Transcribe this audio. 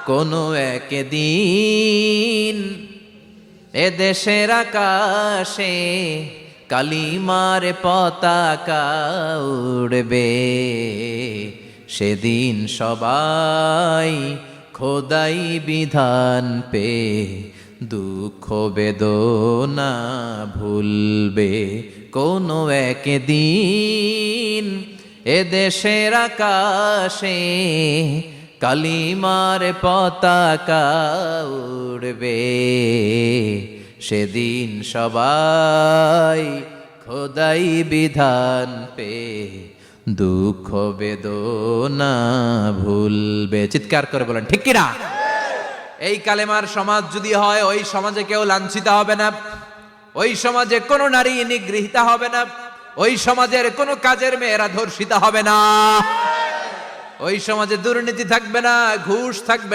কোনো একদিন এদেশের আকাশে কালিমার পতাকা উড়বে, সেদিন সবাই খোদাই বিধান পে দুঃখ বেদনা ভুলবে। কোনো একদিন এদেশের আকাশে কালিমার পতাকা উড়বে, সেদিন সবাই খোদাই বিধান পে দুঃখ বেদনা ভুলবে। চিৎকার করে বলেন ঠিক কিনা? এই কালেমার সমাজ যদি হয়, ওই সমাজে কেউ লাঞ্ছিত হবে না, ওই সমাজে কোনো নারী নিগৃহীতা হবে না, ওই সমাজের কোনো কাজের মেয়েরা ধর্ষিতা হবে না, ওই সমাজে দুর্নীতি থাকবে না, ঘুষ থাকবে